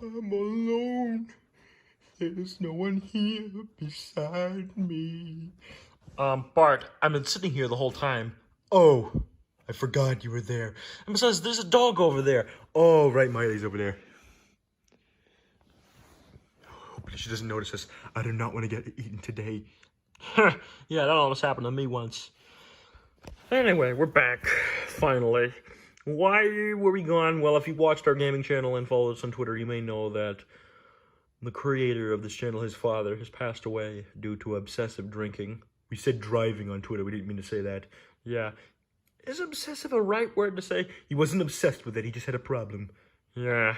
I'm alone. There's no one here beside me. Bart, I've been sitting here the whole time. Oh, I forgot you were there. And besides, there's a dog over there. Oh, right, Miley's over there. Hopefully she doesn't notice us. I do not want to get eaten today. Yeah, that almost happened to me once. Anyway, we're back, finally. Why were we gone? Well, if you watched our gaming channel and followed us on Twitter, you may know that the creator of this channel, his father, has passed away due to obsessive drinking. We said driving on Twitter, we didn't mean to say that. Yeah. Is obsessive a right word to say? He wasn't obsessed with it, he just had a problem. Yeah.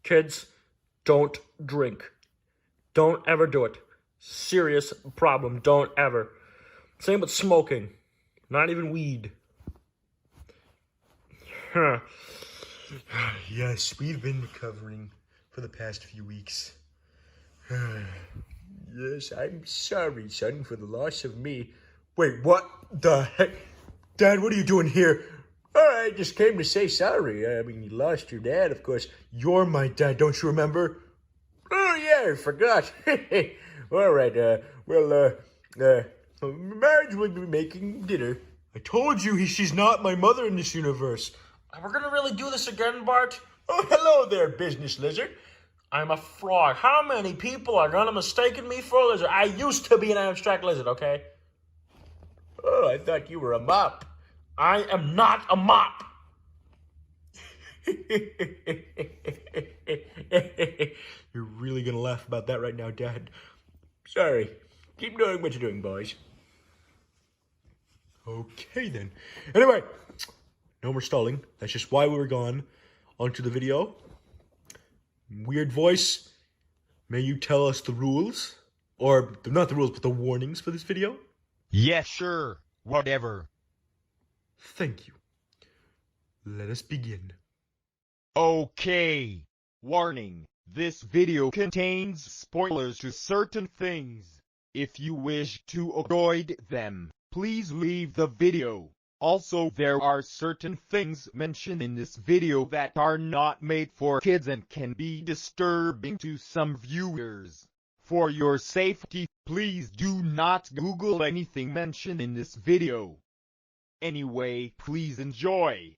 Kids, don't drink. Don't ever do it. Serious problem, don't ever. Same with smoking. Not even weed. Huh. Yes, we've been recovering for the past few weeks. Yes, I'm sorry, son, for the loss of me. Wait, what the heck? Dad, what are you doing here? Oh, I just came to say sorry. I mean, you lost your dad, of course. You're my dad, don't you remember? Oh, yeah, I forgot. All right, Marge will be making dinner. I told you she's not my mother in this universe. We're gonna really do this again, Bart? Oh, hello there, business lizard. I'm a frog. How many people are gonna mistake me for a lizard? I used to be an abstract lizard, okay? Oh, I thought you were a mop. I am not a mop. You're really gonna laugh about that right now, Dad. Sorry. Keep doing what you're doing, boys. Okay, then. Anyway, no more stalling. That's just why we were gone. On to the video. Weird voice. May you tell us the rules? Or, not the rules, but the warnings for this video? Yeah, sure. Whatever. Thank you. Let us begin. Okay. Warning. This video contains spoilers to certain things. If you wish to avoid them, please leave the video. Also, there are certain things mentioned in this video that are not made for kids and can be disturbing to some viewers. For your safety, please do not Google anything mentioned in this video. Anyway, please enjoy.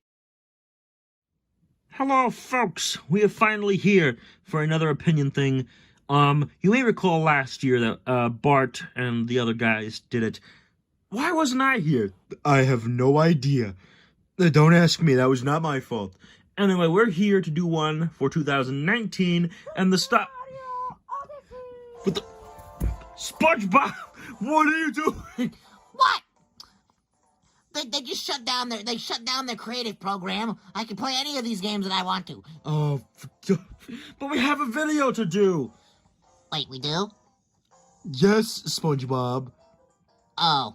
Hello, folks. We are finally here for another opinion thing. You may recall last year that Bart and the other guys did it. Why wasn't I here? I have no idea. Don't ask me. That was not my fault. Anyway, we're here to do one for 2019, and the stuff with the SpongeBob. What are you doing? What? They just shut down their creative program. I can play any of these games that I want to. Oh, but we have a video to do. Wait, we do? Yes, SpongeBob. Oh.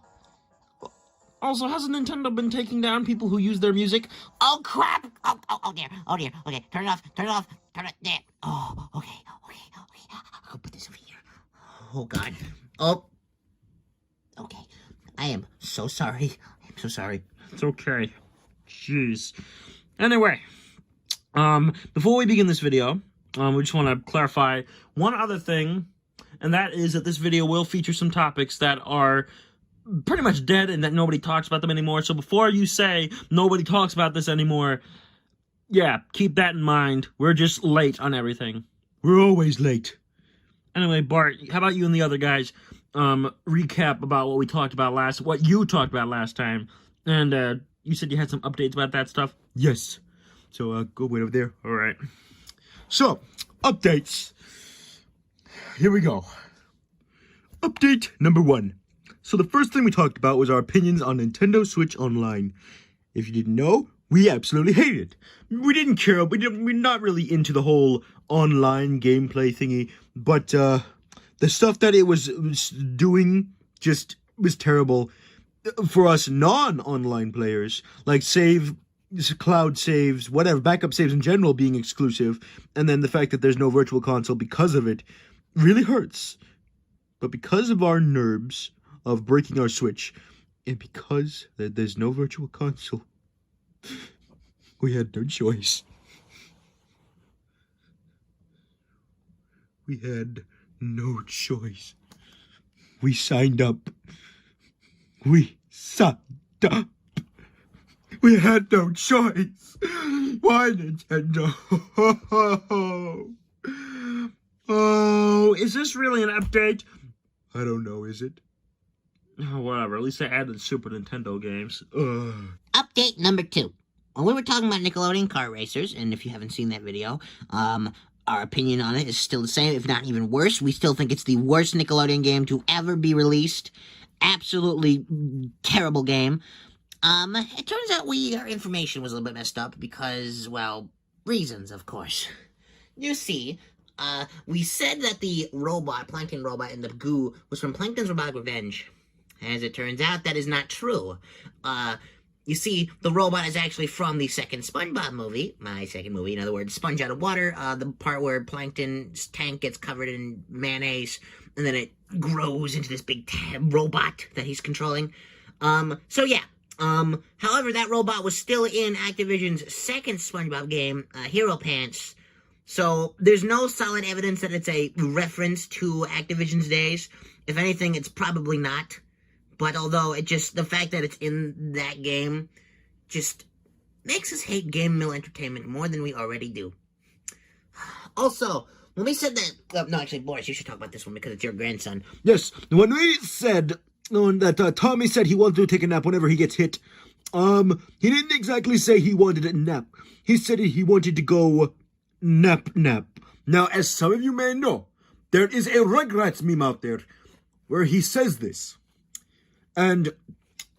Also, hasn't Nintendo been taking down people who use their music? Oh, crap! Oh, dear. Okay, turn it off. Turn it there. Oh, okay. I'll put this over here. Oh, God. Oh. Okay. I am so sorry. It's okay. Jeez. Anyway, before we begin this video, we just want to clarify one other thing, and that is that this video will feature some topics that are pretty much dead and that nobody talks about them anymore. So before you say nobody talks about this anymore, yeah, keep that in mind. We're just late on everything. We're always late. Anyway, Bart, how about you and the other guys recap about what you talked about last time? And you said you had some updates about that stuff? Yes. So, go wait over there. All right. So, updates. Here we go. Update number 1. So the first thing we talked about was our opinions on Nintendo Switch Online. If you didn't know, we absolutely hate it. We didn't care. We're not really into the whole online gameplay thingy. But the stuff that it was doing just was terrible for us non-online players. Like cloud saves, whatever, backup saves in general being exclusive. And then the fact that there's no virtual console because of it really hurts. But because of our nerves of breaking our Switch, and because there's no virtual console, we had no choice. We had no choice. We signed up. We signed up. We had no choice. Why, Nintendo? Oh, is this really an update? I don't know, is it? Oh, whatever. At least they added Super Nintendo games. Update number 2. When we were talking about Nickelodeon Car Racers, and if you haven't seen that video, our opinion on it is still the same, if not even worse. We still think it's the worst Nickelodeon game to ever be released. Absolutely terrible game. It turns out our information was a little bit messed up because, well, reasons, of course. You see, we said that the robot, Plankton robot in the goo, was from Plankton's Robotic Revenge. As it turns out, that is not true. You see, the robot is actually from the second SpongeBob movie, my second movie, in other words, Sponge Out of Water, the part where Plankton's tank gets covered in mayonnaise, and then it grows into this big robot that he's controlling. So yeah. However, that robot was still in Activision's second SpongeBob game, Hero Pants, so there's no solid evidence that it's a reference to Activision's days. If anything, it's probably not. But although the fact that it's in that game just makes us hate Game Mill Entertainment more than we already do. Also, when we said that, no, actually, Boris, you should talk about this one because it's your grandson. Yes, when we said that Tommy said he wanted to take a nap whenever he gets hit, he didn't exactly say he wanted a nap. He said he wanted to go nap. Now, as some of you may know, there is a Rugrats meme out there where he says this. And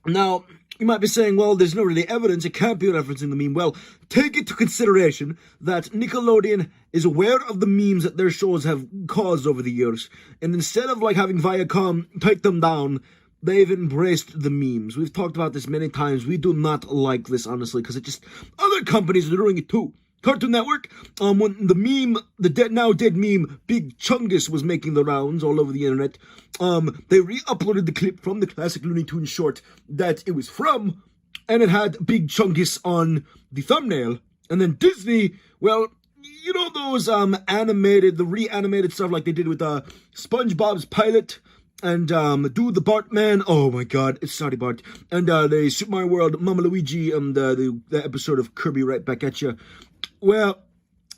now, you might be saying, well, there's no really evidence, it can't be referencing the meme. Well, take into consideration that Nickelodeon is aware of the memes that their shows have caused over the years, and instead of, having Viacom take them down, they've embraced the memes. We've talked about this many times. We do not like this, honestly, because other companies are doing it too. Cartoon Network, when the now dead meme, Big Chungus, was making the rounds all over the internet, they re-uploaded the clip from the classic Looney Tunes short that it was from, and it had Big Chungus on the thumbnail. And then Disney, well, you know those the reanimated stuff like they did with SpongeBob's pilot, and Do the Bartman, oh my god, it's Snotty Bart, and the Super Mario World, Mama Luigi, and the episode of Kirby Right Back at Ya. Well,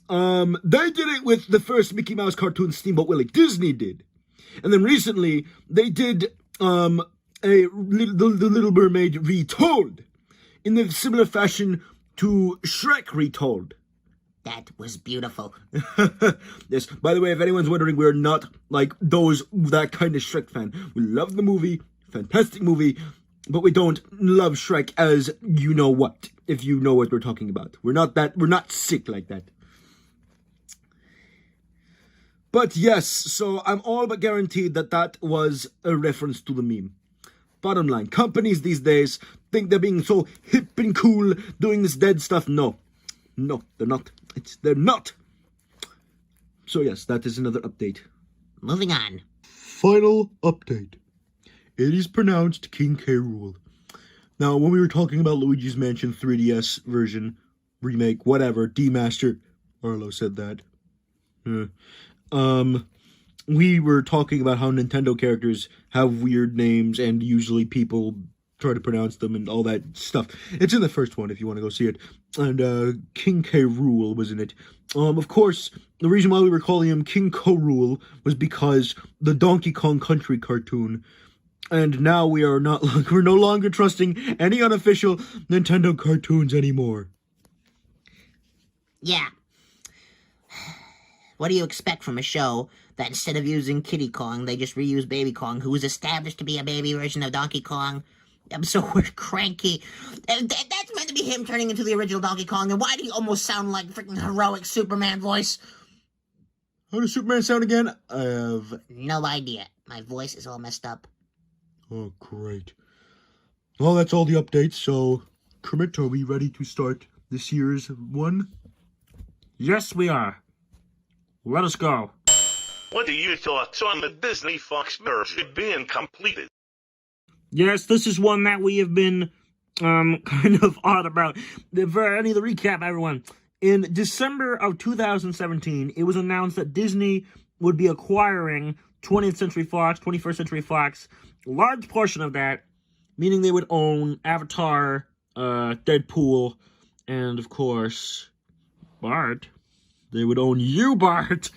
they did it with the first Mickey Mouse cartoon, Steamboat Willie. Disney did. And then recently, they did the Little Mermaid retold in the similar fashion to Shrek retold. That was beautiful. Yes, by the way, if anyone's wondering, we're not that kind of Shrek fan. We love the movie, fantastic movie, but we don't love Shrek as you know what, if you know what we're talking about. We're not sick like that. But yes, so I'm all but guaranteed that was a reference to the meme. Bottom line, companies these days think they're being so hip and cool doing this dead stuff. No, they're not. They're not. So yes, that is another update. Moving on. Final update. It is pronounced King K. Rool. Now, when we were talking about Luigi's Mansion 3DS version, remake, whatever, demaster, Arlo said that. We were talking about how Nintendo characters have weird names and usually people try to pronounce them and all that stuff. It's in the first one if you want to go see it. And King K. Rool was in it. Of course, the reason why we were calling him King K. Rool was because the Donkey Kong Country cartoon. And now we're no longer trusting any unofficial Nintendo cartoons anymore. Yeah. What do you expect from a show that instead of using Kiddy Kong, they just reuse Baby Kong, who was established to be a baby version of Donkey Kong? I'm so cranky. That's meant to be him turning into the original Donkey Kong, and why do you almost sound like freaking heroic Superman voice? How does Superman sound again? I have no idea. My voice is all messed up. Oh, great. Well, that's all the updates, so Kermit, are we ready to start this year's one? Yes, we are. Let us go. What are your thoughts on the Disney Fox merger being completed? Yes, this is one that we have been kind of odd about. I need to recap, everyone. In December of 2017, it was announced that Disney would be acquiring 20th Century Fox, 21st Century Fox, a large portion of that, meaning they would own Avatar, Deadpool, and of course, Bart. They would own you, Bart.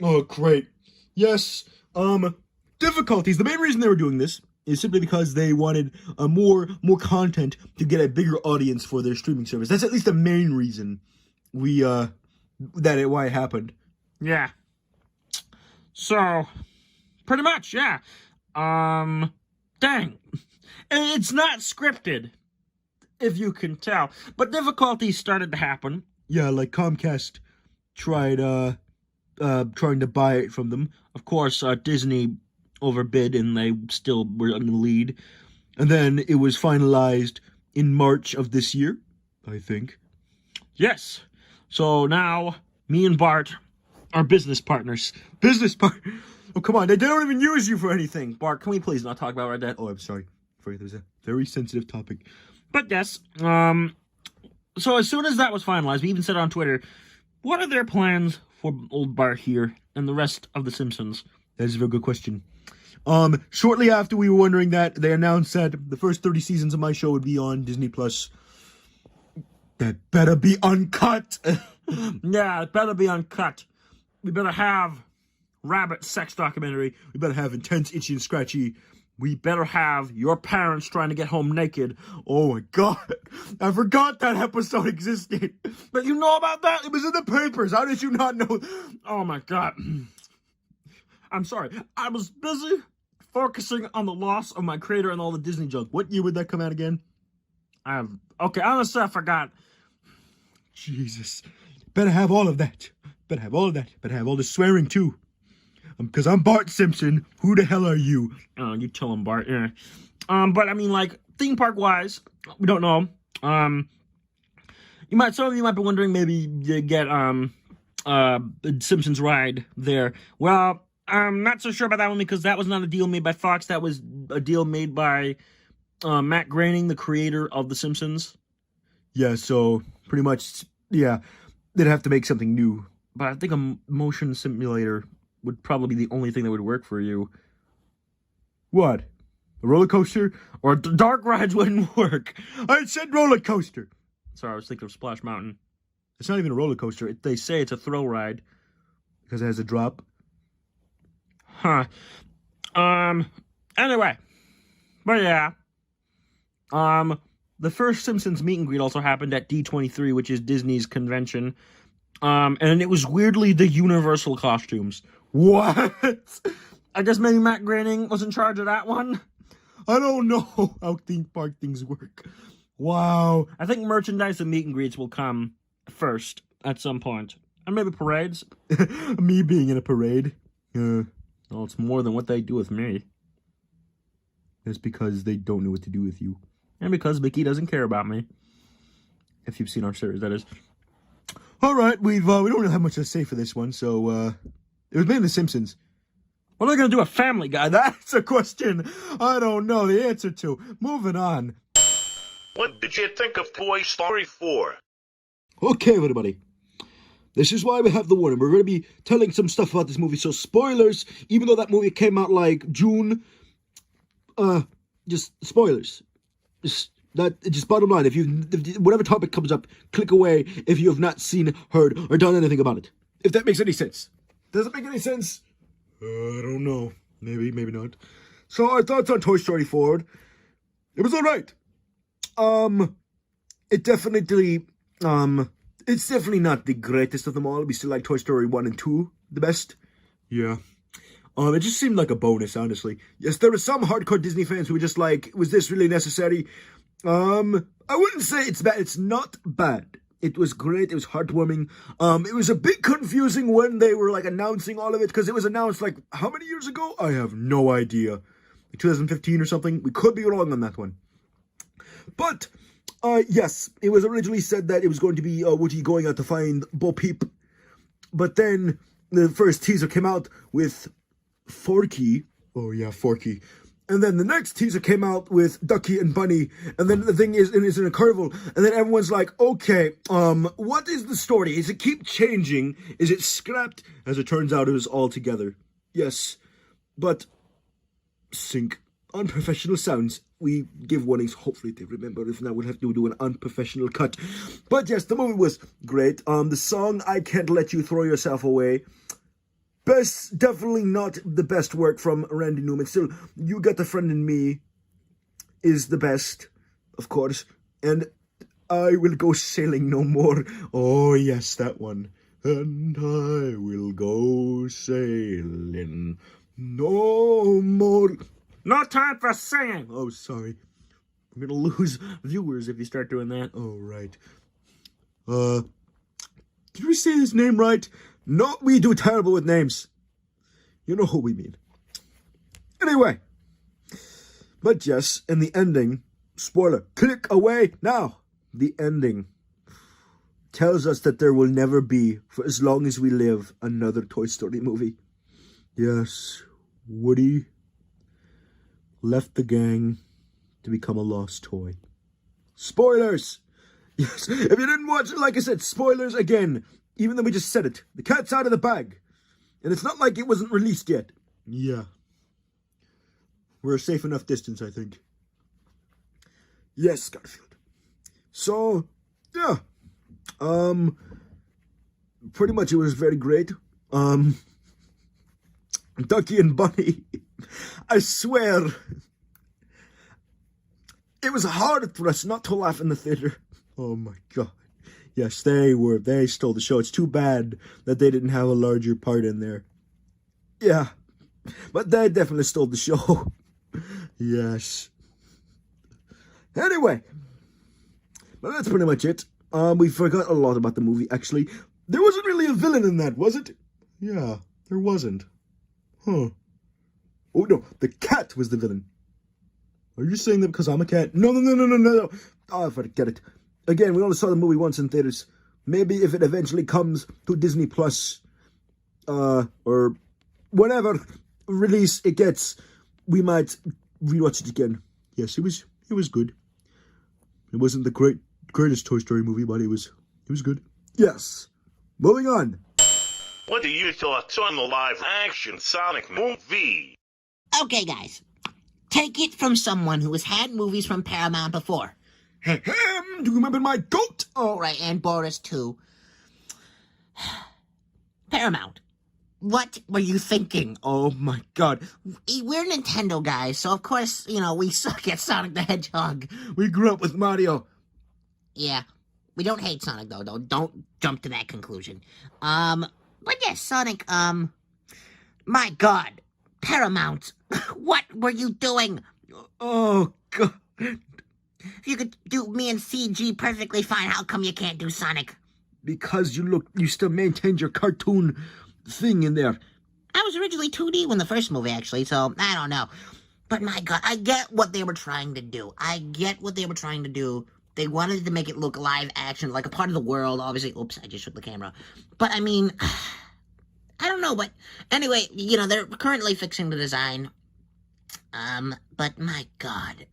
Oh, great. Yes, difficulties. The main reason they were doing this is simply because they wanted more content to get a bigger audience for their streaming service. That's at least the main reason why it happened. Yeah. So, pretty much, yeah. Dang. It's not scripted, if you can tell. But difficulties started to happen. Yeah, like Comcast tried trying to buy it from them. Of course, Disney overbid and they still were in the lead. And then it was finalized in March of this year, I think. Yes. So now, me and Bart are business partners. Oh, come on. They don't even use you for anything. Bart, can we please not talk about Red Dead? Oh, I'm sorry. There was a very sensitive topic. But yes, so as soon as that was finalized, we even said on Twitter, what are their plans for old Bart here and the rest of The Simpsons? That is a very good question. Shortly after we were wondering that, they announced that the first 30 seasons of my show would be on Disney+. That better be uncut. Yeah, it better be uncut. We better have rabbit sex documentary. We better have intense, itchy, and scratchy. We better have your parents trying to get home naked. Oh my god. I forgot that episode existed. But you know about that? It was in the papers. How did you not know? Oh my god. I'm sorry. I was busy focusing on the loss of my creator and all the Disney junk. What year would that come out again? Okay, honestly, I forgot. Jesus. Better have all of that. Better have all the swearing too. Because I'm Bart Simpson. Who the hell are you? Oh, you tell him, Bart. Yeah. But I mean, like, theme park wise, we don't know. Some of you might be wondering, maybe you get the Simpsons ride there. Well, I'm not so sure about that one because that was not a deal made by Fox. That was a deal made by Matt Groening, the creator of The Simpsons. Yeah, so pretty much, yeah, they'd have to make something new. But I think a motion simulator would probably be the only thing that would work for you. What? A roller coaster? Or dark rides wouldn't work. I said roller coaster. Sorry, I was thinking of Splash Mountain. It's not even a roller coaster. They say it's a thrill ride. Because it has a drop. Huh. Anyway. But yeah. The first Simpsons meet and greet also happened at D23, which is Disney's convention. And it was weirdly the Universal costumes. What? I guess maybe Matt Groening was in charge of that one. I don't know how theme park things work. Wow. I think merchandise and meet and greets will come first at some point. And maybe parades. Me being in a parade. Well, it's more than what they do with me. That's because they don't know what to do with you. And because Mickey doesn't care about me. If you've seen our series, that is. Alright, we don't really have much to say for this one, so, it was made in The Simpsons. What are they gonna do with Family Guy? That's a question I don't know the answer to. Moving on. What did you think of Toy Story 4? Okay, everybody. This is why we have the warning. We're going to be telling some stuff about this movie, so spoilers, even though that movie came out like June, just spoilers. Just bottom line, if whatever topic comes up, click away if you have not seen, heard, or done anything about it. If that makes any sense. Does it make any sense? I don't know. Maybe, maybe not. So our thoughts on Toy Story 4. It was alright. It's definitely not the greatest of them all. We still like Toy Story 1 and 2 the best. Yeah. It just seemed like a bonus, honestly. Yes, there were some hardcore Disney fans who were just like, was this really necessary? I wouldn't say it's bad. It's not bad. It was great. It was heartwarming. It was a bit confusing when they were, like, announcing all of it, because it was announced, like, how many years ago? I have no idea. Like 2015 or something? We could be wrong on that one. But, yes, it was originally said that it was going to be Woody going out to find Bo Peep. But then the first teaser came out with Forky. Oh, yeah, Forky. And then the next teaser came out with Ducky and Bunny, and then the thing is in a carnival, and then everyone's like, okay, what is the story? Is it keep changing? Is it scrapped? As it turns out, it was all together. Yes, but sync. Unprofessional sounds. We give warnings, hopefully they remember. If not, we'll have to do an unprofessional cut. But yes, the movie was great. The song, I Can't Let You Throw Yourself Away. Definitely not the best work from Randy Newman. Still, You Got a Friend in Me is the best, of course. And I Will Go Sailing No More. Oh, yes, that one. And I will go sailing no more. No time for singing. Oh, sorry. I'm gonna lose viewers if you start doing that. Oh, right. Did we say his name right? No, we do terrible with names. You know who we mean. Anyway. But yes, in the ending, spoiler, click away now. The ending tells us that there will never be, for as long as we live, another Toy Story movie. Yes, Woody left the gang to become a lost toy. Spoilers! Yes, if you didn't watch it, like I said, spoilers again. Even though we just said it. The cat's out of the bag. And it's not like it wasn't released yet. Yeah. We're a safe enough distance, I think. Yes, Garfield. So, yeah. Pretty much it was very great. Ducky and Bunny. I swear. It was hard for us not to laugh in the theater. Oh my god. Yes, they stole the show. It's too bad that they didn't have a larger part in there. Yeah. But they definitely stole the show. Yes. Anyway. But that's pretty much it. We forgot a lot about the movie, actually. There wasn't really a villain in that, was it? Yeah, there wasn't. Huh. Oh, no, the cat was the villain. Are you saying that because I'm a cat? No. Oh, forget it. Again, we only saw the movie once in theaters. Maybe if it eventually comes to Disney Plus, or whatever release it gets, we might rewatch it again. Yes, it was good. It wasn't the greatest Toy Story movie, but it was good. Yes. Moving on. What are your thoughts on the live-action Sonic movie? Okay, guys. Take it from someone who has had movies from Paramount before. Do you remember my goat? All right, and Boris, too. Paramount, what were you thinking? Oh my god. We're Nintendo guys, so of course, we suck at Sonic the Hedgehog. We grew up with Mario. Yeah, we don't hate Sonic, though. Don't jump to that conclusion. But yes, Sonic, my god. Paramount, what were you doing? Oh god. If you could do me and CG perfectly fine, how come you can't do Sonic? Because you still maintained your cartoon thing in there. I was originally 2D when the first movie, actually, so I don't know. But my god, I get what they were trying to do. They wanted to make it look live action, like a part of the world, obviously. Oops, I just shook the camera. But, I mean, I don't know, but anyway, they're currently fixing the design. But my god.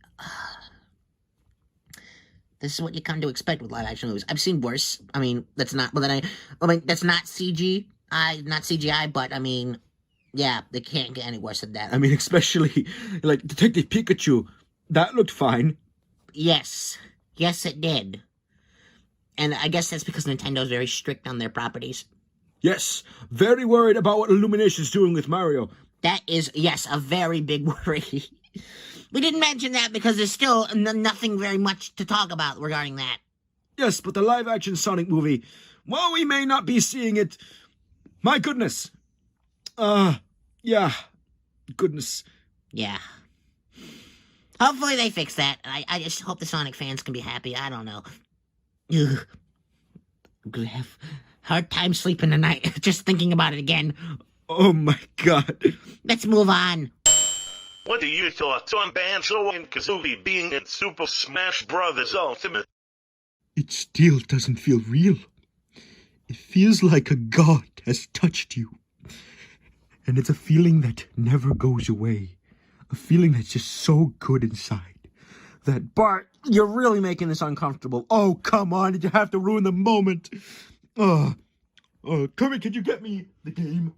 This is what you come to expect with live action movies. I've seen worse. I mean, that's not CGI, but I mean, yeah, they can't get any worse than that. I mean, especially, like, Detective Pikachu. That looked fine. Yes, it did. And I guess that's because Nintendo's very strict on their properties. Yes, very worried about what Illumination's doing with Mario. That is, yes, a very big worry. We didn't mention that because there's still nothing very much to talk about regarding that. Yes, but the live-action Sonic movie, while we may not be seeing it, my goodness. Yeah. Goodness. Yeah. Hopefully they fix that. I just hope the Sonic fans can be happy. I don't know. Ugh. I'm gonna have a hard time sleeping tonight just thinking about it again. Oh my god. Let's move on. What are your thoughts on Banjo and Kazooie being in Super Smash Bros. Ultimate? It still doesn't feel real. It feels like a god has touched you. And it's a feeling that never goes away. A a feeling that's just so good inside. That, Bart, you're really making this uncomfortable. oh, come on, did you have to ruin the moment? Kermit, could you get me the game?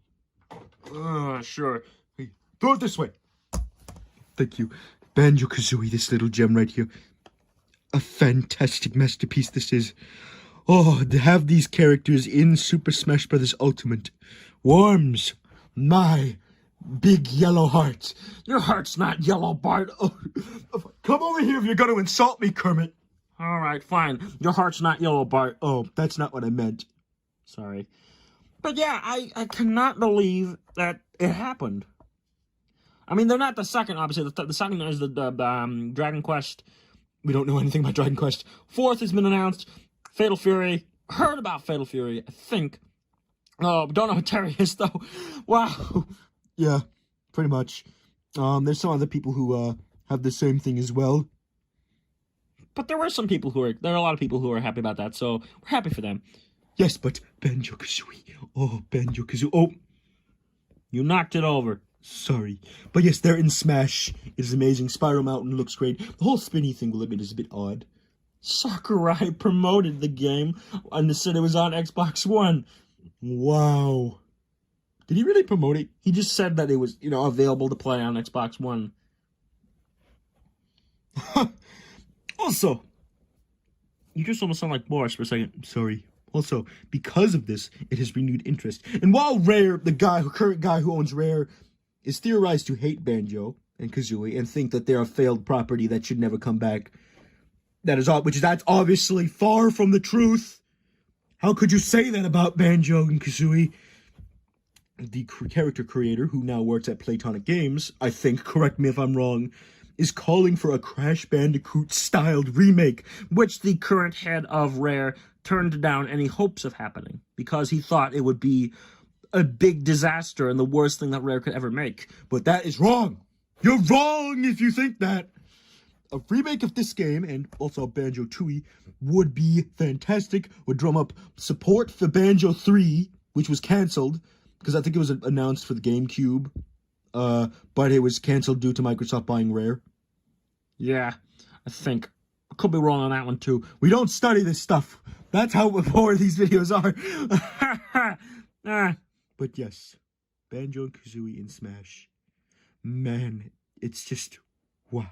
Sure. Hey, throw it this way. Thank you. Banjo-Kazooie, this little gem right here. A fantastic masterpiece this is. Oh, to have these characters in Super Smash Bros. Ultimate warms my big yellow heart. Your heart's not yellow, Bart. Oh, come over here if you're going to insult me, Kermit. All right, fine. Your heart's not yellow, Bart. Oh, that's not what I meant. Sorry. But yeah, I cannot believe that it happened. I mean, they're not the second, obviously. The second is the Dragon Quest. We don't know anything about Dragon Quest. Fourth has been announced. Fatal Fury. Heard about Fatal Fury, I think. Oh, don't know who Terry is, though. Wow. Yeah, pretty much. There's some other people who have the same thing as well. But there are a lot of people who are happy about that, so we're happy for them. Yes, but Banjo-Kazooie. Oh, Banjo-Kazooie. Oh, you knocked it over. Sorry. But yes, they're in Smash. It is amazing. Spiral Mountain looks great. The whole spinny thing, will admit, is a bit odd. Sakurai promoted the game and said it was on Xbox One. Wow. Did he really promote it? He just said that it was, available to play on Xbox One. Also, you just almost sound like Boris for a second. Sorry. Also, because of this, it has renewed interest. And while Rare, the current guy who owns Rare, is theorized to hate Banjo and Kazooie and think that they're a failed property that should never come back, that's obviously far from the truth. How could you say that about Banjo and Kazooie? The character creator, who now works at Playtonic Games, I think, correct me if I'm wrong, is calling for a Crash Bandicoot-styled remake, which the current head of Rare turned down any hopes of happening, because he thought it would be a big disaster and the worst thing that Rare could ever make. But that is wrong. You're wrong if you think that. A remake of this game, and also Banjo-Tooie, would be fantastic, would drum up support for Banjo 3, which was cancelled, because I think it was announced for the GameCube, but it was cancelled due to Microsoft buying Rare. Yeah, I think. I could be wrong on that one, too. We don't study this stuff. That's how poor these videos are. But yes, Banjo and Kazooie in Smash. Man, it's just, wow.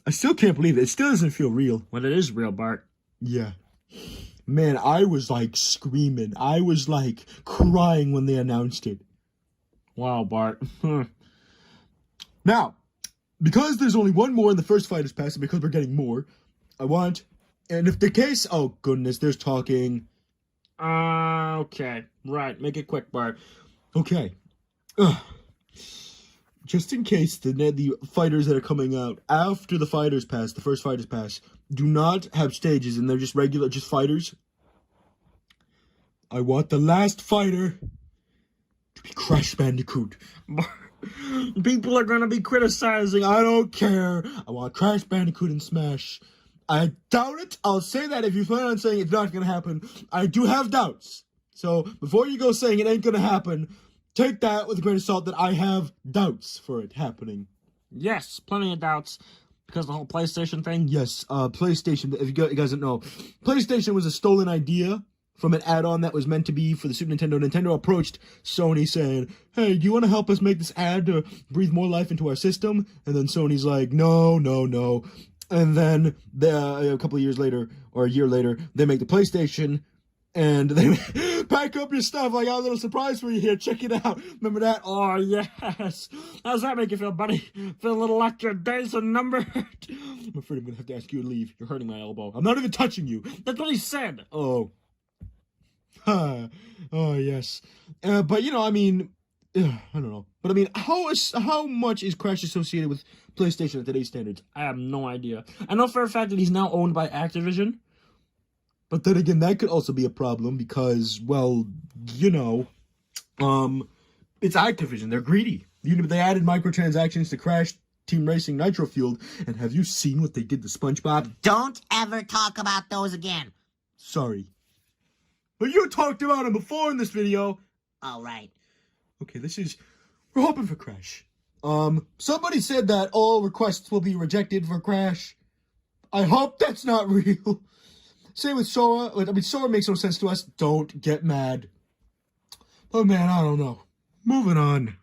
I still can't believe it. It still doesn't feel real. Well, it is real, Bart. Yeah. Man, I was like screaming. I was like crying when they announced it. Wow, Bart. Now, because there's only one more in the first Fighters Pass, and because we're getting more, and if the case, oh goodness, there's talking. Okay. Right, make it quick, Bart. Okay. Just in case the fighters that are coming out after the Fighters Pass, the first Fighters Pass, do not have stages and they're just just fighters, I want the last fighter to be Crash Bandicoot. People are gonna be criticizing. I don't care. I want Crash Bandicoot in Smash. I doubt it. I'll say that if you plan on saying it's not gonna happen. I do have doubts. So before you go saying it ain't gonna happen, take that with a grain of salt that I have doubts for it happening. Yes, plenty of doubts. Because the whole PlayStation thing? Yes, PlayStation, if you guys don't know, PlayStation was a stolen idea from an add-on that was meant to be for the Super Nintendo. Nintendo approached Sony saying, hey, do you want to help us make this ad to breathe more life into our system? And then Sony's like, no. And then a couple of years later, or a year later, they make the PlayStation, and they pack up your stuff. I got a little surprise for you here. Check it out. Remember that? Oh, yes. How does that make you feel, buddy? Feel a little like your days are numbered? I'm afraid I'm going to have to ask you to leave. You're hurting my elbow. I'm not even touching you. That's what he said. Oh. Oh, yes. But, I mean, I don't know. But, I mean, how much is Crash associated with PlayStation at today's standards? I have no idea. I know for a fact that he's now owned by Activision. But then again, that could also be a problem because, well, it's Activision. They're greedy. They added microtransactions to Crash Team Racing Nitro Fueled. And have you seen what they did to SpongeBob? Don't ever talk about those again. Sorry. But you talked about them before in this video. All right. Okay, we're hoping for Crash. Somebody said that all requests will be rejected for Crash. I hope that's not real. Same with Sora. Sora makes no sense to us. Don't get mad. Oh man, I don't know. Moving on.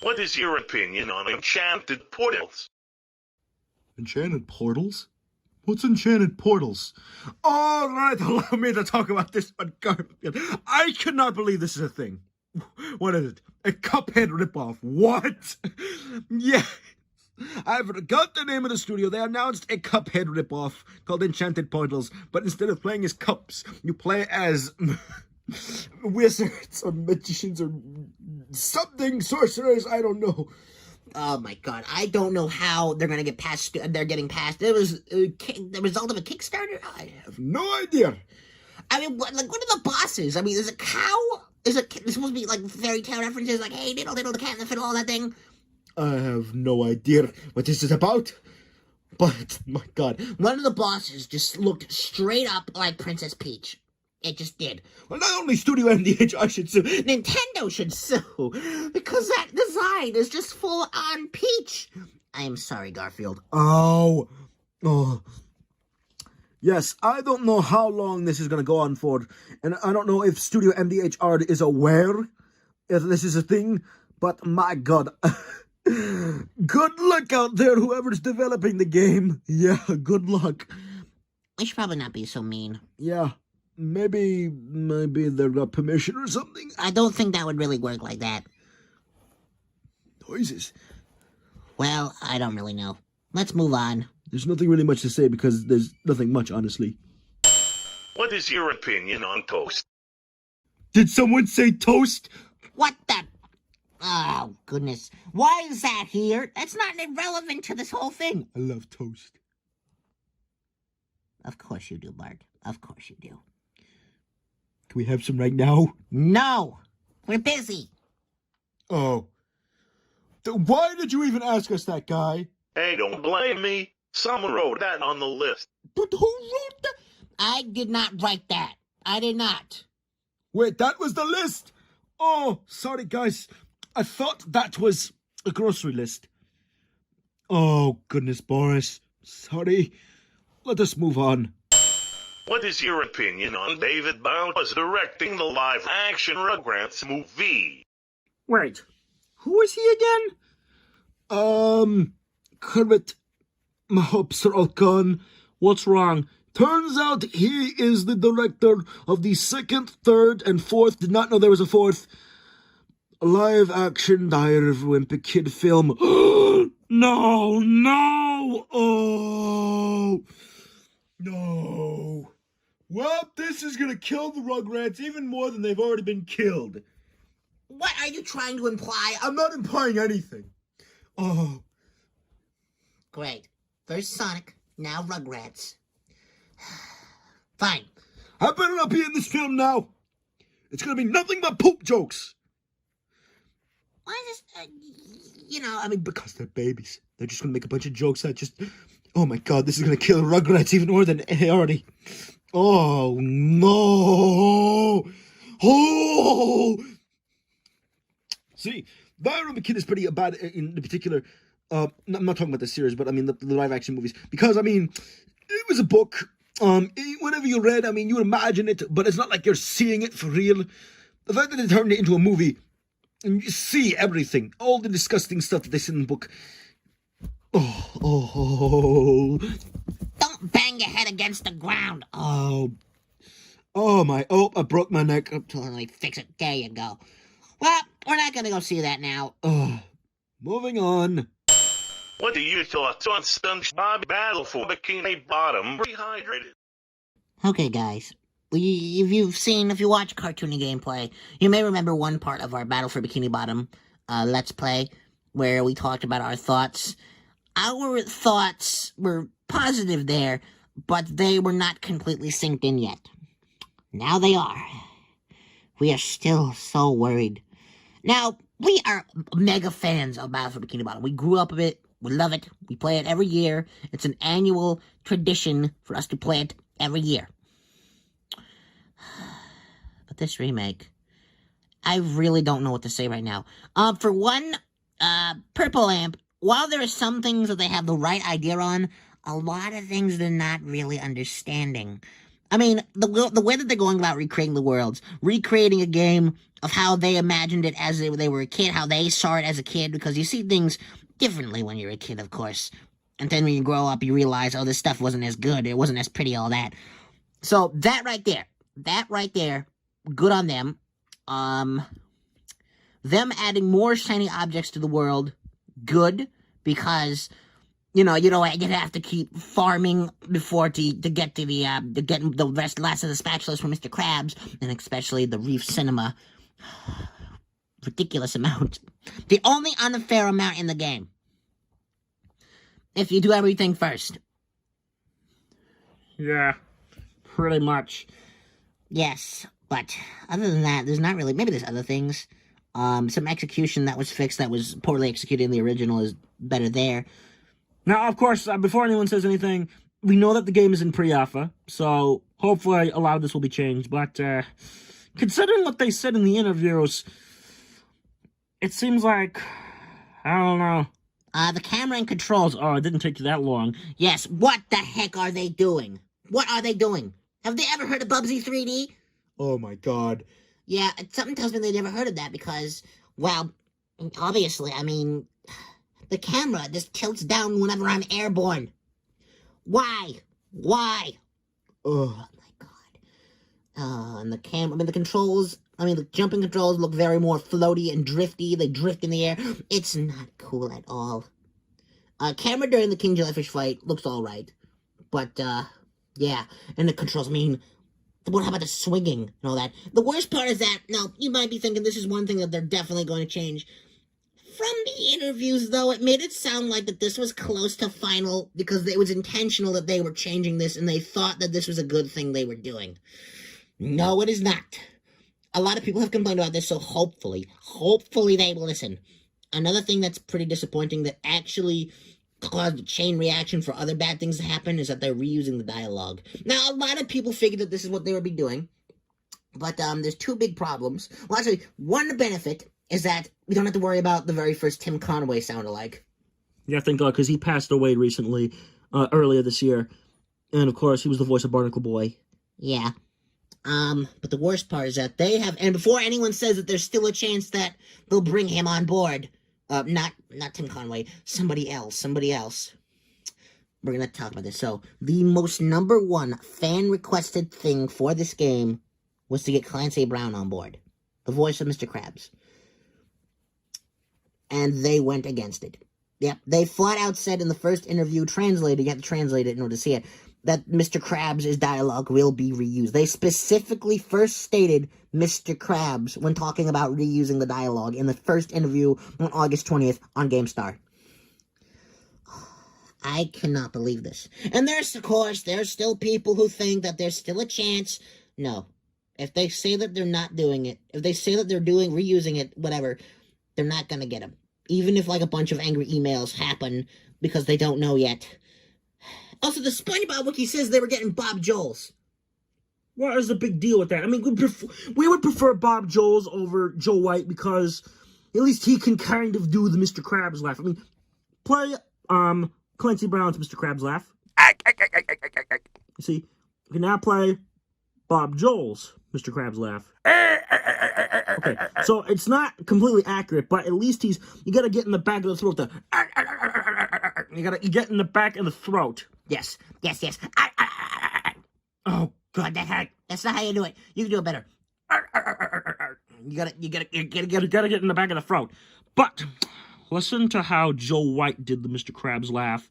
What is your opinion on enchanted portals? Enchanted portals? What's enchanted portals? All right, allow me to talk about this one. I cannot believe this is a thing. What is it? A Cuphead ripoff. What? Yeah. I forgot the name of the studio. They announced a Cuphead ripoff called Enchanted Portals, but instead of playing as cups, you play as wizards or magicians or something, sorcerers, I don't know. Oh my god, I don't know how they're gonna get past. They're getting past. It was the result of a Kickstarter. I have no idea. I mean, what are the bosses? I mean, is a cow? Is it supposed to be like fairy tale references, like hey, diddle diddle, the cat and the fiddle, all that thing? I have no idea what this is about. But my god, one of the bosses just looked straight up like Princess Peach. It just did. Well, not only Studio MDH should sue, Nintendo should sue, because that design is just full on Peach. I am sorry, Garfield. Oh. Yes, I don't know how long this is going to go on for, and I don't know if Studio MDH Art is aware if this is a thing, but my god. Good luck out there, whoever's developing the game. Yeah, good luck. We should probably not be so mean. Yeah. Maybe they got permission or something. I don't think that would really work like that. Noises. Well, I don't really know. Let's move on. There's nothing really much to say because there's nothing much, honestly. What is your opinion on toast? Did someone say toast? What the? Oh, goodness. Why is that here? That's not irrelevant to this whole thing. I love toast. Of course you do, Bart. Of course you do. Can we have some right now? No! We're busy. Oh. Why did you even ask us that, guy? Hey, don't blame me. Someone wrote that on the list. But who wrote that? I did not write that. I did not. Wait, that was the list? Oh, sorry, guys. I thought that was a grocery list. Oh, goodness, Boris. Sorry. Let us move on. What is your opinion on David Bowie directing the live-action RUGRATS movie? Wait, who is he again? Kermit, my hopes are all gone. What's wrong? Turns out he is the director of the second, third, and fourth, did not know there was a fourth, live-action Diary of a Wimpy Kid film. No! Oh! No. Well, this is gonna kill the Rugrats even more than they've already been killed. What are you trying to imply? I'm not implying anything. Oh. Great. First Sonic, now Rugrats. Fine. I better not be in this film now. It's gonna be nothing but poop jokes. Why is this, because they're babies. They're just gonna make a bunch of jokes that just... Oh my god, this is gonna kill Rugrats even more than they already... Oh, no! Oh! See, Diary of a Kid is pretty bad in the particular... I'm not talking about the series, but I mean the live-action movies. Because, I mean, it was a book. Whenever you read, I mean, you would imagine it, but it's not like you're seeing it for real. The fact that they turned it into a movie, and you see everything, all the disgusting stuff that they said in the book. Oh. Don't bang your head against the ground. Oh, I broke my neck. Let me fix it. There you go. Well, we're not gonna go see that now. Moving on. What are your thoughts on SpongeBob Battle for Bikini Bottom Rehydrated? Okay, guys. If you watch cartoony gameplay, you may remember one part of our Battle for Bikini Bottom Let's Play, where we talked about our thoughts. Our thoughts were positive there, but they were not completely synced in yet. Now they are. We are still so worried. Now, we are mega fans of Battle for Bikini Bottom. We grew up with it. We love it. We play it every year. It's an annual tradition for us to play it every year. But this remake, I really don't know what to say right now. For one, Purple Amp, while there are some things that they have the right idea on, a lot of things they're not really understanding. I mean, the way that they're going about recreating the worlds, recreating a game of how they imagined it as they were a kid, how they saw it as a kid, because you see things differently when you're a kid, of course. And then when you grow up, you realize, oh, this stuff wasn't as good, it wasn't as pretty, all that. So that right there, good on them. Them adding more shiny objects to the world, good, because you have to keep farming before to get to the last of the spatulas from Mr. Krabs, and especially the Reef Cinema. Ridiculous amount. The only unfair amount in the game. If you do everything first. Yeah, pretty much. Yes, but other than that, there's not really. Maybe there's other things. Some execution that was fixed that was poorly executed in the original is better there. Now, of course, before anyone says anything, we know that the game is in pre-alpha, so hopefully a lot of this will be changed, but considering what they said in the interviews, it seems like, I don't know. The camera and controls. Oh, it didn't take you that long. Yes, what the heck are they doing? What are they doing? Have they ever heard of Bubsy 3D? Oh my god. Yeah, something tells me they never heard of that because, well, obviously, I mean, the camera just tilts down whenever I'm airborne. Why? Why? Oh my god. And the camera, the controls, the jumping controls look very more floaty and drifty. They drift in the air. It's not cool at all. Camera during the King Jellyfish fight looks alright. But, yeah. And the controls, what about the swinging and all that? The worst part is that, now, you might be thinking this is one thing that they're definitely going to change. From the interviews, though, it made it sound like that this was close to final because it was intentional that they were changing this and they thought that this was a good thing they were doing. No, it is not. A lot of people have complained about this, so hopefully they will listen. Another thing that's pretty disappointing that actually caused a chain reaction for other bad things to happen is that they're reusing the dialogue. Now, a lot of people figured that this is what they would be doing, but there's two big problems. Well, actually, one benefit is that we don't have to worry about the very first Tim Conway sound-alike. Yeah, thank God, because he passed away recently, earlier this year. And, of course, he was the voice of Barnacle Boy. Yeah. But the worst part is that they have, and before anyone says that there's still a chance that they'll bring him on board, not Tim Conway, somebody else. We're gonna talk about this. So, the most #1 fan-requested thing for this game was to get Clancy Brown on board, the voice of Mr. Krabs. And they went against it. Yep, they flat out said in the first interview, translated, you have to translate it in order to see it, that Mr. Krabs' dialogue will be reused. They specifically first stated Mr. Krabs when talking about reusing the dialogue in the first interview on August 20th on GameStar. I cannot believe this. And there's still people who think that there's still a chance. No. If they say that they're not doing it, if they say that they're reusing it, whatever, they're not gonna get them. Even if, a bunch of angry emails happen because they don't know yet. Also, the SpongeBob wiki says they were getting Bob Joles. What is the big deal with that? We would prefer Bob Joles over Joe White because at least he can kind of do the Mr. Krabs laugh. Play Clancy Brown's Mr. Krabs laugh. You see, you can now play Bob Joles' Mr. Krabs laugh. Okay, so it's not completely accurate, but at least you gotta get in the back of the throat. You get in the back of the throat. Yes. Oh, God, that hurt. That's not how you do it. You can do it better. You gotta get in the back of the throat. But listen to how Joe White did the Mr. Krabs laugh.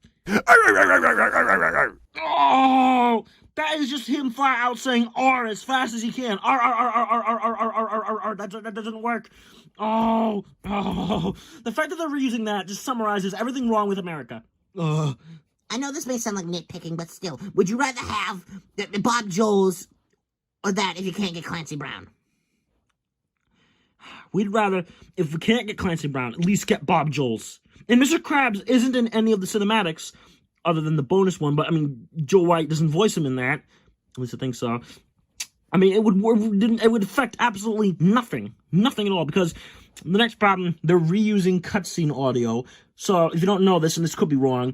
Oh, that is just him flat out saying R as fast as he can. R. That doesn't work. Oh. The fact that they're reusing that just summarizes everything wrong with America. I know this may sound like nitpicking, but still, would you rather have the Bob Joles or that if you can't get Clancy Brown? We'd rather, if we can't get Clancy Brown, at least get Bob Joles. And Mr. Krabs isn't in any of the cinematics, other than the bonus one, but, Joe White doesn't voice him in that. At least I think so. It would affect absolutely nothing. Nothing at all, because The next problem, they're reusing cutscene audio. So if you don't know this, and this could be wrong,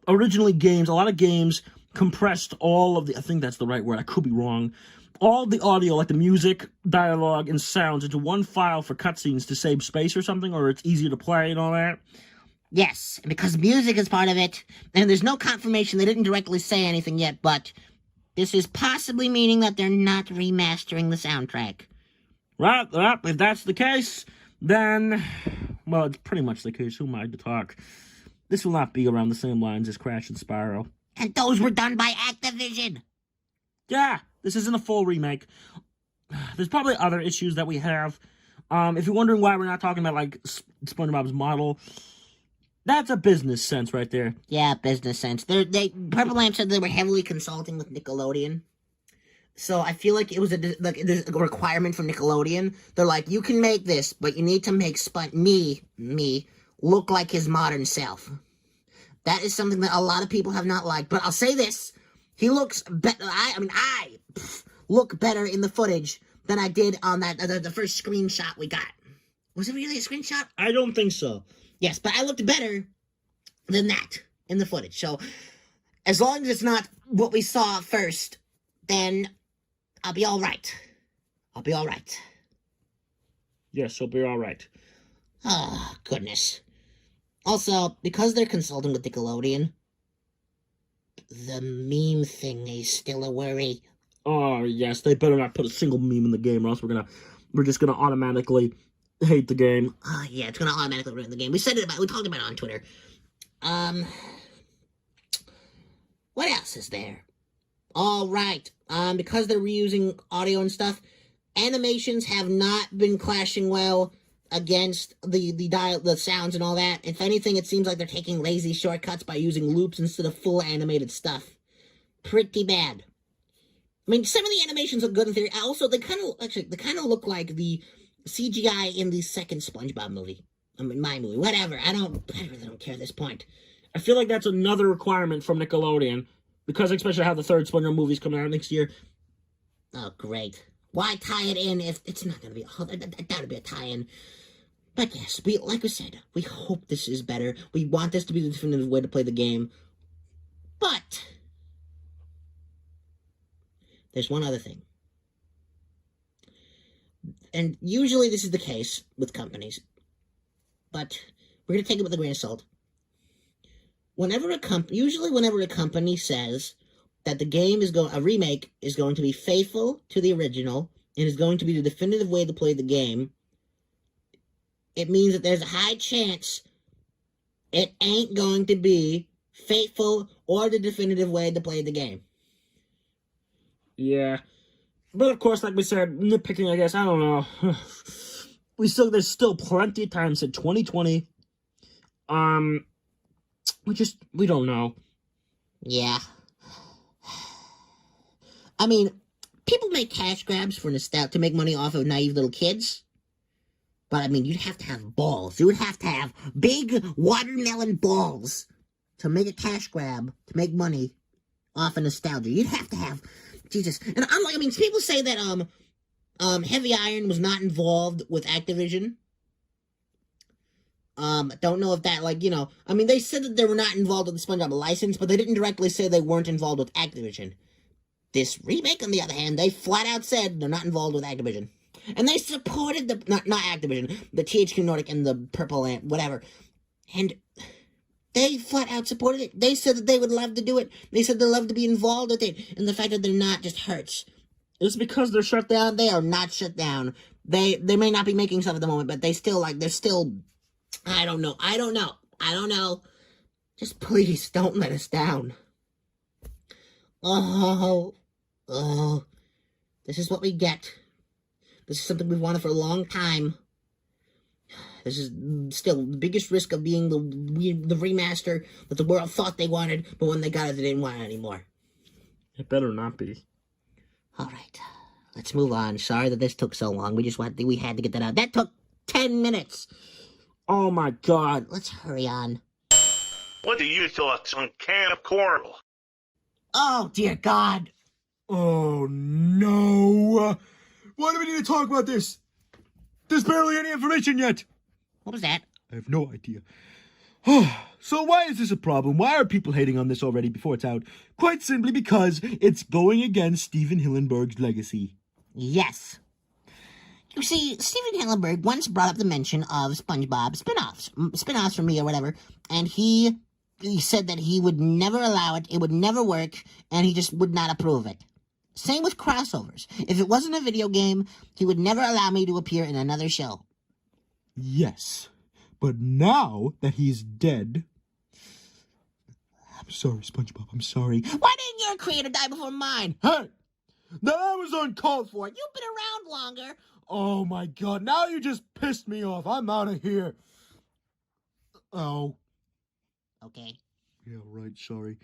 originally a lot of games compressed all of the, I think that's the right word, I could be wrong, all the audio, like the music, dialogue, and sounds into one file for cutscenes to save space or something, or it's easier to play and all that. Yes, and because music is part of it, and there's no confirmation, they didn't directly say anything yet, but this is possibly meaning that they're not remastering the soundtrack. Well, if that's the case, then, well, it's pretty much the case. Who am I to talk? This will not be around the same lines as Crash and Spyro. And those were done by Activision. Yeah, this isn't a full remake. There's probably other issues that we have. If you're wondering why we're not talking about, like, SpongeBob's model, that's a business sense right there. Yeah, business sense. Purple Lamp said they were heavily consulting with Nickelodeon. So I feel like it was a requirement from Nickelodeon. They're like, you can make this, but you need to make me, look like his modern self. That is something that a lot of people have not liked. But I'll say this. He looks better. I look better in the footage than I did on that the first screenshot we got. Was it really a screenshot? I don't think so. Yes, but I looked better than that in the footage. So as long as it's not what we saw first, then I'll be all right. I'll be all right. Yes, you'll be all right. Oh, goodness. Also, because they're consulting with Nickelodeon, the meme thing is still a worry. Oh, yes, they better not put a single meme in the game, or else we're just gonna automatically hate the game. Oh, yeah, it's gonna automatically ruin the game. We talked about it on Twitter. What else is there? All right, because they're reusing audio and stuff, animations have not been clashing well against the sounds and all that. If anything, it seems like they're taking lazy shortcuts by using loops instead of full animated stuff. Pretty bad. I mean, some of the animations look good in theory. Also, they kind of look like the CGI in the second SpongeBob movie. I mean, my movie, whatever. I really don't care at this point. I feel like that's another requirement from Nickelodeon, because especially how the third SpongeBob movie's coming out next year. Oh, great. Why tie it in if it's not going to be... that would be a tie-in. But yes, like we said, we hope this is better. We want this to be the definitive way to play the game. But there's one other thing. And usually this is the case with companies. But we're going to take it with a grain of salt. Whenever a company says that the game a remake is going to be faithful to the original and is going to be the definitive way to play the game, it means that there's a high chance it ain't going to be faithful or the definitive way to play the game. Yeah. But of course, like we said, nitpicking, I guess, I don't know. There's still plenty of time to 2020. We don't know. Yeah. I mean, people make cash grabs for nostalgia to make money off of naive little kids. But, I mean, you'd have to have balls. You would have to have big watermelon balls to make a cash grab, to make money off of nostalgia. You'd have to have... Jesus. And people say that, Heavy Iron was not involved with Activision. Don't know if that, they said that they were not involved with the SpongeBob license, but they didn't directly say they weren't involved with Activision. This remake, on the other hand, they flat out said they're not involved with Activision. And they supported not Activision, the THQ Nordic and the Purple Lamp, whatever. And they flat out supported it. They said that they would love to do it. They said they'd love to be involved with it. And the fact that they're not just hurts. It's because they're shut down. They are not shut down. They may not be making stuff at the moment, but they're still, I don't know. Just please don't let us down. Oh, this is what we get. This is something we've wanted for a long time. This is still the biggest risk of being the remaster that the world thought they wanted, but when they got it, they didn't want it anymore. It better not be. All right, let's move on. Sorry that this took so long. We had to get that out. That took 10 minutes. Oh my God. Let's hurry on. What are your thoughts on KAMP KORAL? Oh, dear God. Oh, no. Why do we need to talk about this? There's barely any information yet. What was that? I have no idea. So why is this a problem? Why are people hating on this already before it's out? Quite simply because it's going against Steven Hillenburg's legacy. Yes. You see, Steven Hillenburg once brought up the mention of SpongeBob spin-offs for me or whatever, and he said that he would never allow it would never work, and he just would not approve it. Same with crossovers. If it wasn't a video game, he would never allow me to appear in another show. Yes, but now that he's dead... I'm sorry, SpongeBob, I'm sorry. Why didn't your creator die before mine? Hey! That was uncalled for. You've been around longer. Oh my god, now you just pissed me off. I'm out of here. Oh. Okay. Yeah, right, sorry.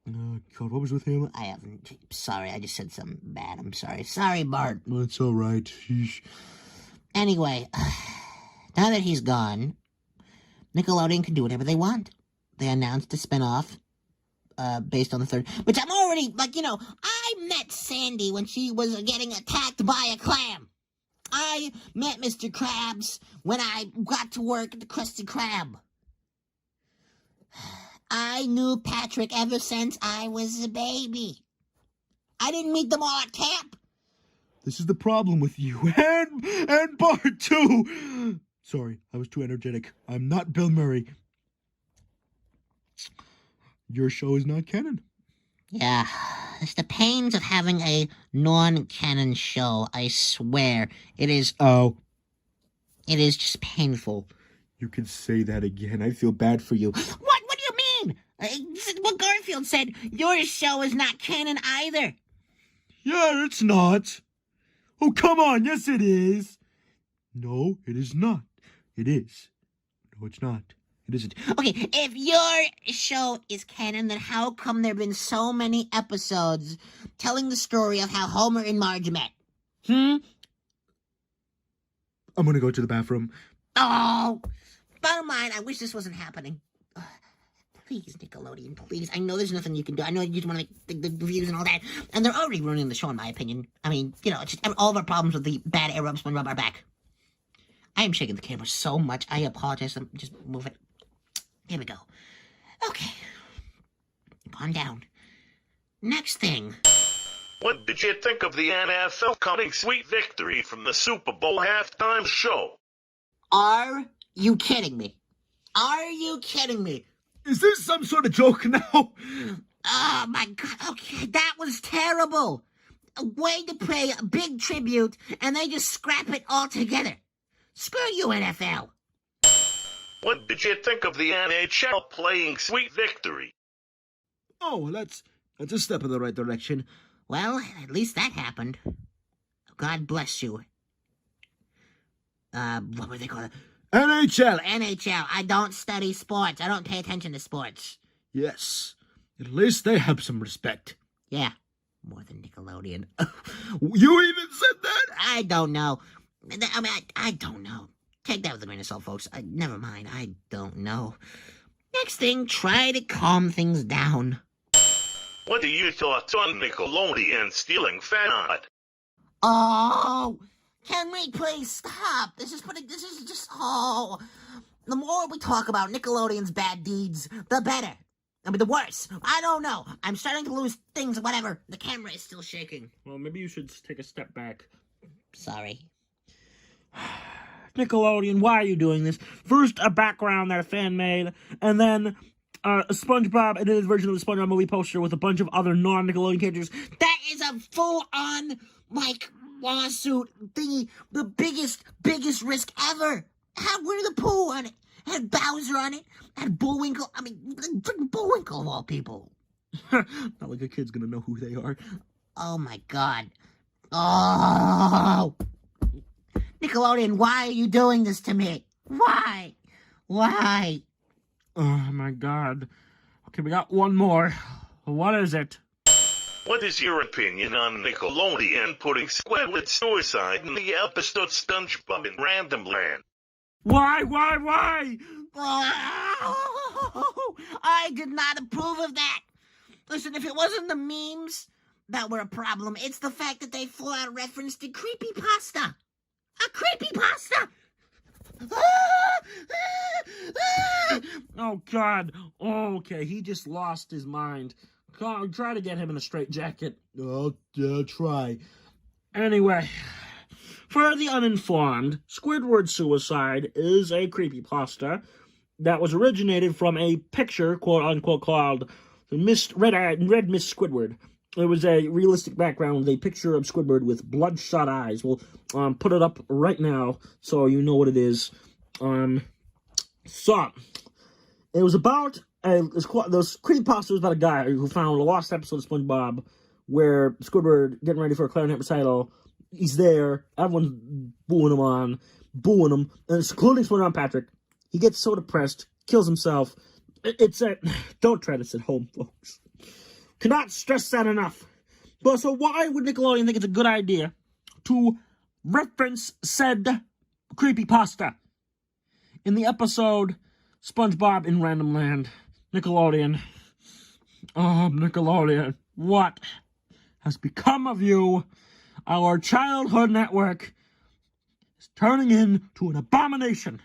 God, what was with him? I haven't. Sorry, I just said something bad. I'm sorry. Sorry, Bart. That's alright. Sheesh. Anyway, now that he's gone, Nickelodeon can do whatever they want. They announced a spinoff based on the third, which I'm already, I met Sandy when she was getting attacked by a clam. I met Mr. Krabs when I got to work at the Krusty Krab. I knew Patrick ever since I was a baby. I didn't meet them all at camp. This is the problem with you, and Bart, too. Sorry, I was too energetic. I'm not Bill Murray. Your show is not canon. Yeah, it's the pains of having a non-canon show, I swear. It is... Oh. It is just painful. You can say that again. I feel bad for you. What? What do you mean? This is what Garfield said. Your show is not canon either. Yeah, it's not. Oh, come on. Yes, it is. No, it is not. It is. No, it's not. It isn't. Okay, if your show is canon, then how come there have been so many episodes telling the story of how Homer and Marge met? I'm gonna go to the bathroom. Oh! Bottom line, I wish this wasn't happening. Please, Nickelodeon, please. I know there's nothing you can do. I know you just want to make the reviews and all that. And they're already ruining the show, in my opinion. I mean, it's just all of our problems with the bad era of SpongeBob are back. I am shaking the camera so much. I apologize. Just move it. Here we go. Okay. Calm down. Next thing. What did you think of the NFL cutting sweet victory from the Super Bowl halftime show? Are you kidding me? Are you kidding me? Is this some sort of joke now? Oh, my God. Okay, that was terrible. A way to pay a big tribute, and they just scrap it all together. Screw you, NFL. What did you think of the NHL playing sweet victory? Oh, that's a step in the right direction. Well, at least that happened. God bless you. What were they called? NHL. NHL. I don't study sports. I don't pay attention to sports. Yes. At least they have some respect. Yeah. More than Nickelodeon. You even said that? I don't know. I mean, I don't know. Take that with a grain of salt, folks. Never mind. I don't know. Next thing, try to calm things down. What are your thoughts on Nickelodeon stealing FANART? Oh, can we please stop? This is just, the more we talk about Nickelodeon's bad deeds, the better. I mean, the worse. I don't know. I'm starting to lose things, whatever. The camera is still shaking. Well, maybe you should take a step back. Sorry. Nickelodeon, why are you doing this? First, a background that a fan made, and then a SpongeBob edited version of the SpongeBob movie poster with a bunch of other non-Nickelodeon characters. That is a full-on, lawsuit thingy. The biggest risk ever. Had Winnie the Pooh on it. Had Bowser on it. Had Bullwinkle. I mean, Bullwinkle of all people. Not like a kid's gonna know who they are. Oh, my God. Oh! Nickelodeon, why are you doing this to me? Why? Why? Oh, my God. Okay, we got one more. What is it? What is your opinion on Nickelodeon putting Squidward suicide in the episode SpongeBob in Random Land? Why? Oh, I did not approve of that. Listen, if it wasn't the memes that were a problem, it's the fact that they full out referenced to creepypasta. A creepypasta! Oh, God. Okay, he just lost his mind. God, try to get him in a straitjacket. I'll try. Anyway, for the uninformed, Squidward suicide is a creepypasta that was originated from a picture, quote-unquote, called Red Mist Squidward. It was a realistic background with a picture of Squidward with bloodshot eyes. We'll put it up right now so you know what it is. So, it was about those creepypasta was about a guy who found a lost episode of SpongeBob where Squidward getting ready for a clarinet recital. He's there, everyone's booing him, including SpongeBob Patrick. He gets so depressed, kills himself. Don't try this at home, folks. Cannot stress that enough. But so why would Nickelodeon think it's a good idea to reference said creepypasta in the episode SpongeBob in Random Land? Nickelodeon. Oh, Nickelodeon. What has become of you? Our childhood network is turning into an abomination.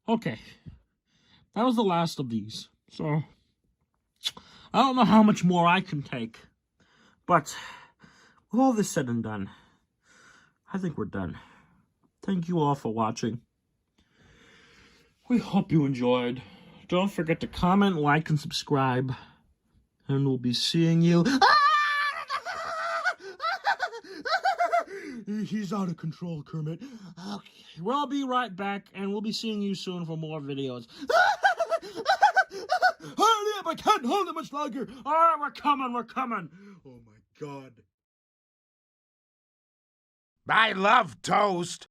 Okay. That was the last of these. So, I don't know how much more I can take. But, with all this said and done, I think we're done. Thank you all for watching. We hope you enjoyed. Don't forget to comment, like, and subscribe. And we'll be seeing you... He's out of control, Kermit. Okay, we'll be right back, and we'll be seeing you soon for more videos. Hurry up, I can't hold it much longer. All right, we're coming. Oh my God. I love toast.